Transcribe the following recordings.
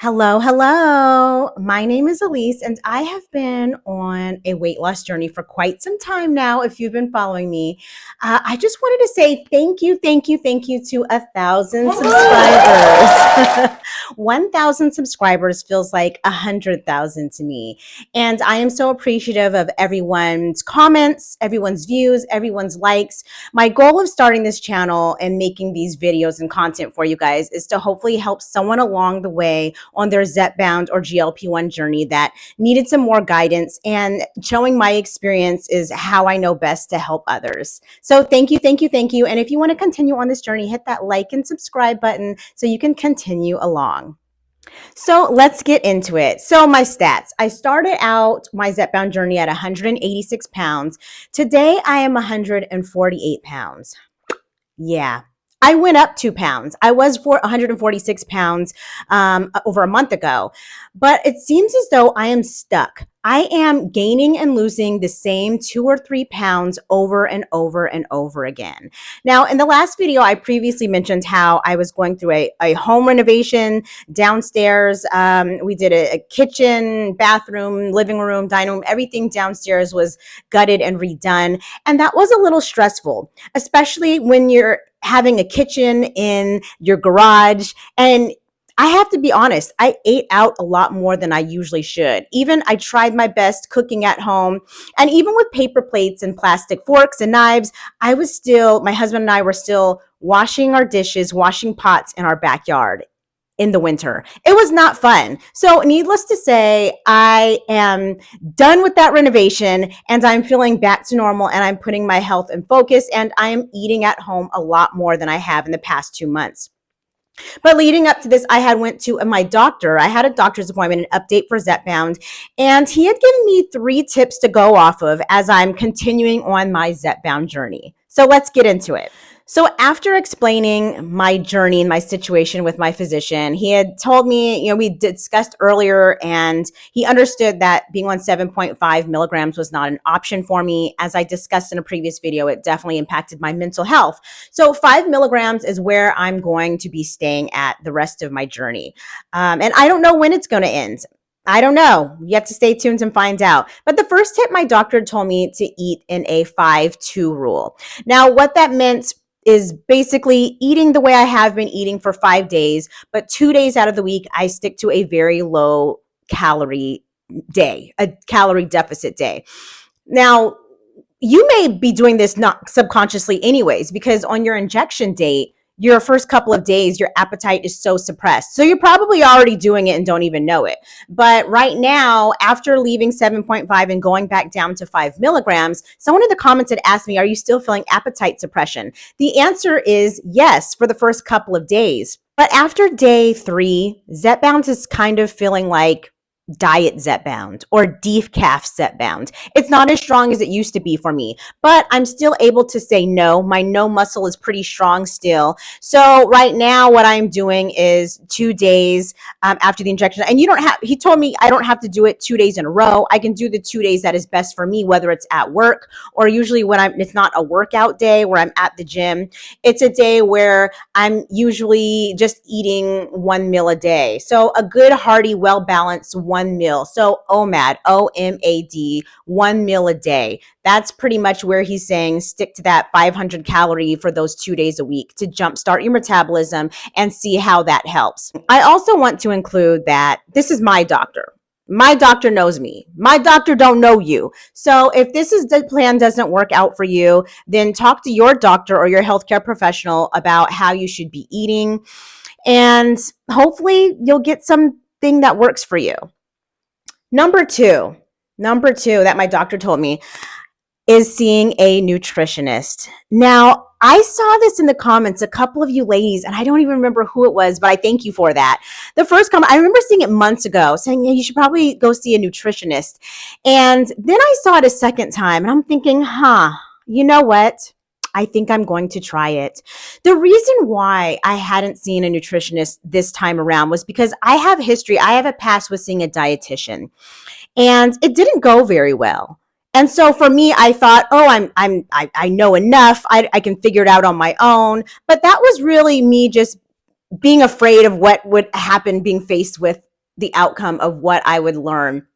Hello, hello. My name is Elise, and I have been on a weight loss journey for quite some time now. If you've been following me, I just wanted to say thank you to 1,000 subscribers. 1,000 subscribers feels like 100,000 to me. And I am so appreciative of everyone's comments, everyone's views, everyone's likes. My goal of starting this channel and making these videos and content for you guys is to hopefully help someone along the way on their Zepbound or GLP-1 journey that needed some more guidance, and showing my experience is how I know best to help others. So thank you, thank you, thank you. And if you want to continue on this journey, hit that like and subscribe button so you can continue along. So let's get into it. So my stats, I started out my Zepbound journey at 186 pounds. Today I am 148 pounds. Yeah. I went up 2 pounds. I was 146 pounds over a month ago, but it seems as though I am stuck. I am gaining and losing the same 2 or 3 pounds over and over and over again. Now, in the last video, I previously mentioned how I was going through a home renovation downstairs. We did a kitchen, bathroom, living room, dining room, everything downstairs was gutted and redone. And that was a little stressful, especially when you're having a kitchen in your garage. And I have to be honest, I ate out a lot more than I usually should. Even I tried my best cooking at home. And even with paper plates and plastic forks and knives, my husband and I were still washing our dishes, washing pots in our backyard in the winter. It was not fun. So needless to say, I am done with that renovation and I'm feeling back to normal, and I'm putting my health in focus, and I am eating at home a lot more than I have in the past 2 months. But leading up to this, I had went to my doctor. I had a doctor's appointment, an update for Zepbound, and he had given me 3 tips to go off of as I'm continuing on my Zepbound journey. So let's get into it. So after explaining my journey and my situation with my physician, he had told me, we discussed earlier, and he understood that being on 7.5 milligrams was not an option for me. As I discussed in a previous video, it definitely impacted my mental health. So 5 milligrams is where I'm going to be staying at the rest of my journey. And I don't know when it's going to end. I don't know. You have to stay tuned and find out. But the first tip my doctor told me to eat in a 5-2 rule. Now, what that meant is basically eating the way I have been eating for 5 days, but 2 days out of the week, I stick to a very low calorie day, a calorie deficit day. Now, you may be doing this not subconsciously anyways, because on your injection date, your first couple of days, your appetite is so suppressed. So you're probably already doing it and don't even know it. But right now, after leaving 7.5 and going back down to 5 milligrams, someone in the comments had asked me, are you still feeling appetite suppression? The answer is yes, for the first couple of days. But after day 3, Zepbound is kind of feeling like diet Zepbound or decaf Zepbound. It's not as strong as it used to be for me, but I'm still able to say no. My no muscle is pretty strong still. So right now what I'm doing is 2 days after the injection, and he told me I don't have to do it 2 days in a row. I can do the 2 days that is best for me, whether it's at work or usually when it's not a workout day where I'm at the gym. It's a day where I'm usually just eating 1 meal a day. So a good, hearty, well-balanced 1 meal. So OMAD, OMAD, 1 meal a day. That's pretty much where he's saying stick to that 500 calorie for those 2 days a week to jumpstart your metabolism and see how that helps. I also want to include that this is my doctor. My doctor knows me. My doctor don't know you. So if the plan doesn't work out for you, then talk to your doctor or your healthcare professional about how you should be eating. And hopefully you'll get something that works for you. Number two that my doctor told me is seeing a nutritionist. Now, I saw this in the comments, a couple of you ladies, and I don't even remember who it was, but I thank you for that. The first comment, I remember seeing it months ago, saying, yeah, you should probably go see a nutritionist. And then I saw it a second time, and I'm thinking, you know what? I think I'm going to try it. The reason why I hadn't seen a nutritionist this time around was because I have a past with seeing a dietitian, and it didn't go very well. And so for me, I thought, I know enough. I can figure it out on my own. But that was really me just being afraid of what would happen being faced with the outcome of what I would learn.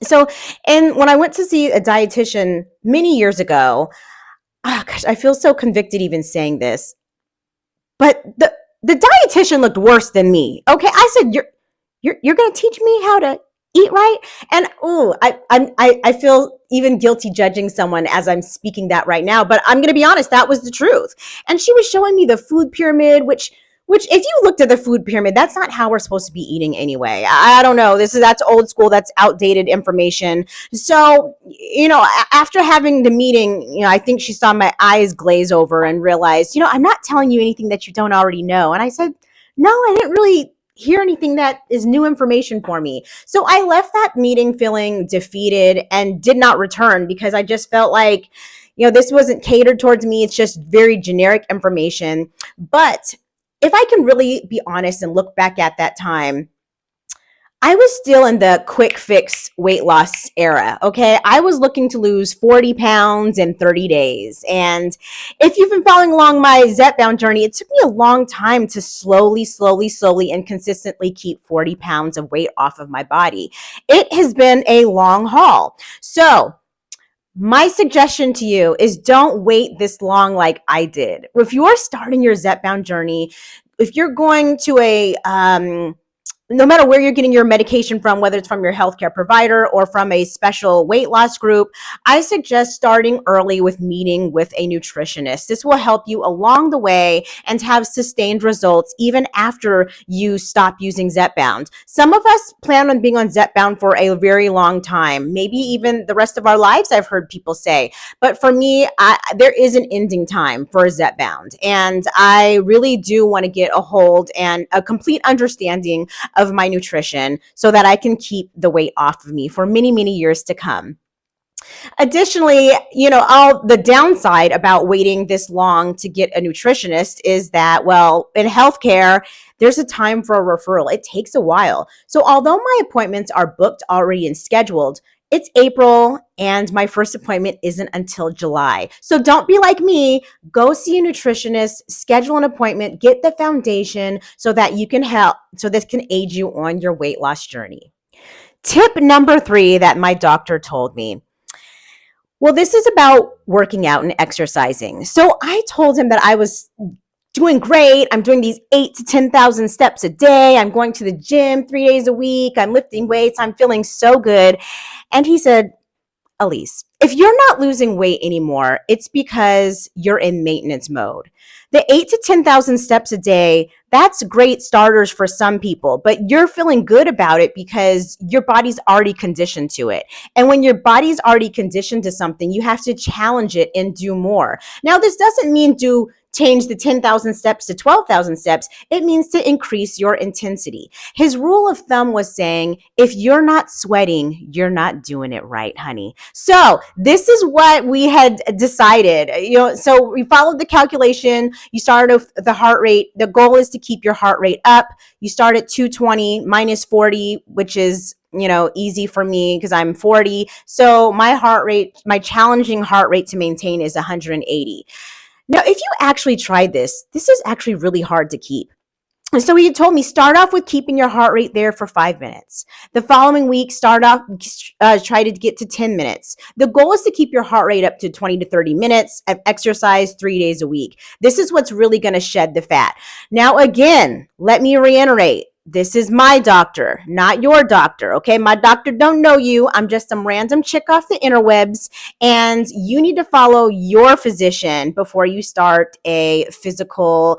So, and when I went to see a dietitian many years ago, oh gosh, I feel so convicted even saying this, but the dietitian looked worse than me. Okay, I said, you're going to teach me how to eat right? And oh, I feel even guilty judging someone as I'm speaking that right now, but I'm going to be honest, that was the truth. And she was showing me the food pyramid, which if you looked at the food pyramid, that's not how we're supposed to be eating anyway. I don't know. That's old school. That's outdated information. So, after having the meeting, I think she saw my eyes glaze over and realized, I'm not telling you anything that you don't already know. And I said, no, I didn't really hear anything that is new information for me. So I left that meeting feeling defeated and did not return because I just felt like, this wasn't catered towards me. It's just very generic information. But if I can really be honest and look back at that time, I was still in the quick fix weight loss era. Okay. I was looking to lose 40 pounds in 30 days. And if you've been following along my Zepbound journey, it took me a long time to slowly, and consistently keep 40 pounds of weight off of my body. It has been a long haul. So, my suggestion to you is don't wait this long like I did. If you're starting your Zepbound journey, if you're going to no matter where you're getting your medication from, whether it's from your healthcare provider or from a special weight loss group, I suggest starting early with meeting with a nutritionist. This will help you along the way and have sustained results even after you stop using Zepbound. Some of us plan on being on Zepbound for a very long time, maybe even the rest of our lives, I've heard people say. But for me, there is an ending time for Zepbound. And I really do want to get a hold and a complete understanding of my nutrition so that I can keep the weight off of me for many, many years to come. Additionally, all the downside about waiting this long to get a nutritionist is that, well, in healthcare, there's a time for a referral. It takes a while. So although my appointments are booked already and scheduled, it's April and my first appointment isn't until July. So don't be like me. Go see a nutritionist, schedule an appointment, get the foundation so that you can help, so this can aid you on your weight loss journey. Tip number 3 that my doctor told me. Well, this is about working out and exercising. So I told him that I was doing great. I'm doing these 8 to 10,000 steps a day. I'm going to the gym 3 days a week. I'm lifting weights. I'm feeling so good. And he said, Elise, if you're not losing weight anymore, it's because you're in maintenance mode. The 8 to 10,000 steps a day, that's great starters for some people, but you're feeling good about it because your body's already conditioned to it. And when your body's already conditioned to something, you have to challenge it and do more. Now, this doesn't mean change the 10,000 steps to 12,000 steps. It means to increase your intensity. His rule of thumb was saying, if you're not sweating, you're not doing it right, honey. So this is what we had decided. So we followed the calculation. You started with the heart rate. The goal is to keep your heart rate up. You start at 220 minus 40, which is easy for me because I'm 40. So my challenging heart rate to maintain is 180. Now, if you actually tried this is actually really hard to keep. So he told me, start off with keeping your heart rate there for 5 minutes. The following week, try to get to 10 minutes. The goal is to keep your heart rate up to 20 to 30 minutes of exercise 3 days a week. This is what's really going to shed the fat. Now, again, let me reiterate. This is my doctor, not your doctor, okay? My doctor don't know you. I'm just some random chick off the interwebs, and you need to follow your physician before you start a physical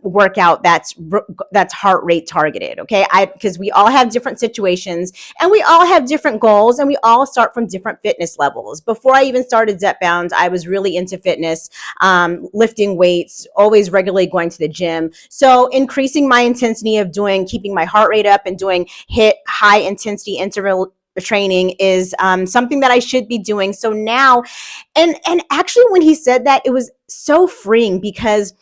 workout that's heart rate targeted, okay? Because we all have different situations and we all have different goals and we all start from different fitness levels. Before I even started Zepbound, I was really into fitness, lifting weights, always regularly going to the gym. So increasing my intensity of keeping my heart rate up and doing high intensity interval training is something that I should be doing. So now, and actually when he said that, it was so freeing because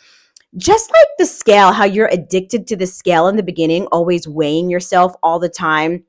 just like the scale, how you're addicted to the scale in the beginning, always weighing yourself all the time.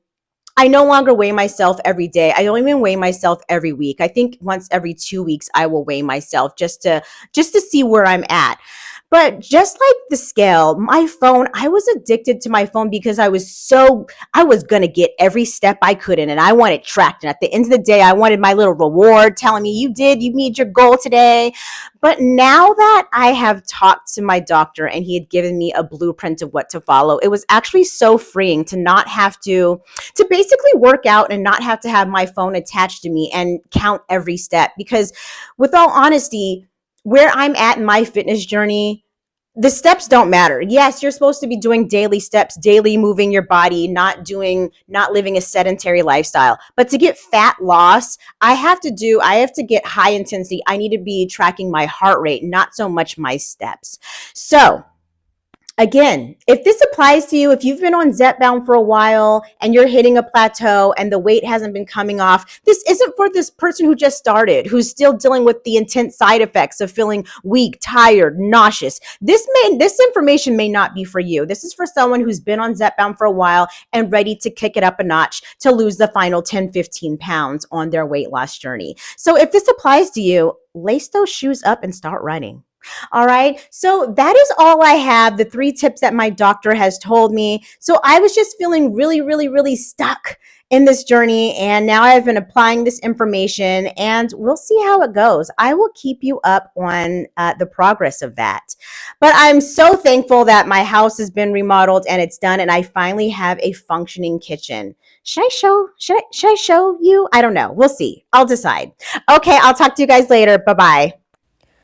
I no longer weigh myself every day. I don't even weigh myself every week. I think once every 2 weeks I will weigh myself just to see where I'm at. But just like the scale, my phone, I was addicted to my phone because I was going to get every step I could in, and I wanted tracked. And at the end of the day, I wanted my little reward telling me you made your goal today. But now that I have talked to my doctor and he had given me a blueprint of what to follow, it was actually so freeing to not have to basically work out and not have to have my phone attached to me and count every step. Because with all honesty, where I'm at in my fitness journey, the steps don't matter. Yes, you're supposed to be doing daily steps, daily moving your body, not living a sedentary lifestyle. But to get fat loss, I have to get high intensity. I need to be tracking my heart rate, not so much my steps. So, again, if this applies to you, if you've been on Zepbound for a while and you're hitting a plateau and the weight hasn't been coming off, this isn't for this person who just started, who's still dealing with the intense side effects of feeling weak, tired, nauseous. This information may not be for you. This is for someone who's been on Zepbound for a while and ready to kick it up a notch to lose the final 10, 15 pounds on their weight loss journey. So if this applies to you, lace those shoes up and start running. All right. So that is all I have. The 3 tips that my doctor has told me. So I was just feeling really, really, really stuck in this journey. And now I've been applying this information and we'll see how it goes. I will keep you up on the progress of that. But I'm so thankful that my house has been remodeled and it's done. And I finally have a functioning kitchen. Should I show you? I don't know. We'll see. I'll decide. Okay. I'll talk to you guys later. Bye-bye.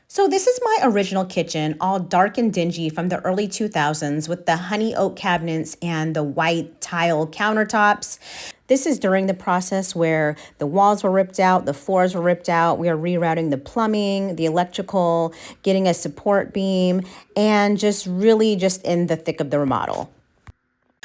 So this is my original kitchen, all dark and dingy from the early 2000s with the honey oak cabinets and the white tile countertops. This is during the process where the walls were ripped out, the floors were ripped out. We are rerouting the plumbing, the electrical, getting a support beam, and just really just in the thick of the remodel.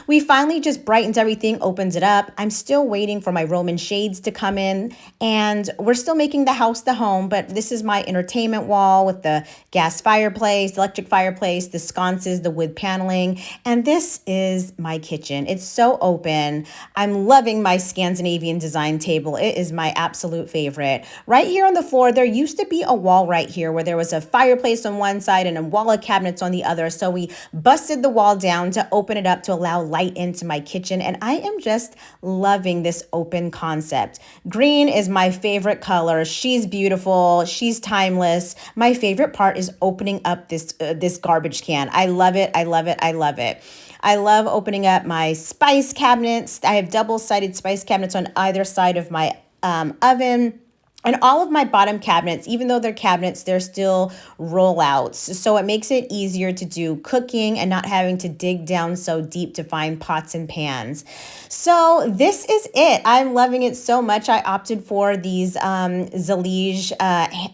We finally just brightens everything, opens it up. I'm still waiting for my Roman shades to come in, and we're still making the house the home, but this is my entertainment wall with the gas fireplace, electric fireplace, the sconces, the wood paneling, and this is my kitchen. It's so open. I'm loving my Scandinavian design table. It is my absolute favorite. Right here on the floor, there used to be a wall right here where there was a fireplace on one side and a wall of cabinets on the other, so we busted the wall down to open it up to allow light into my kitchen, and I am just loving this open concept. Green is my favorite color. She's beautiful. She's timeless. My favorite part is opening up this garbage can. I love it. I love it. I love it. I love opening up my spice cabinets. I have double-sided spice cabinets on either side of my oven. And all of my bottom cabinets, even though they're cabinets, they're still rollouts. So it makes it easier to do cooking and not having to dig down so deep to find pots and pans. So this is it. I'm loving it so much. I opted for these Zalige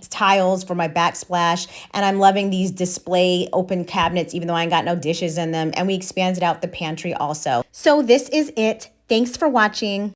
tiles for my backsplash. And I'm loving these display open cabinets, even though I ain't got no dishes in them. And we expanded out the pantry also. So this is it. Thanks for watching.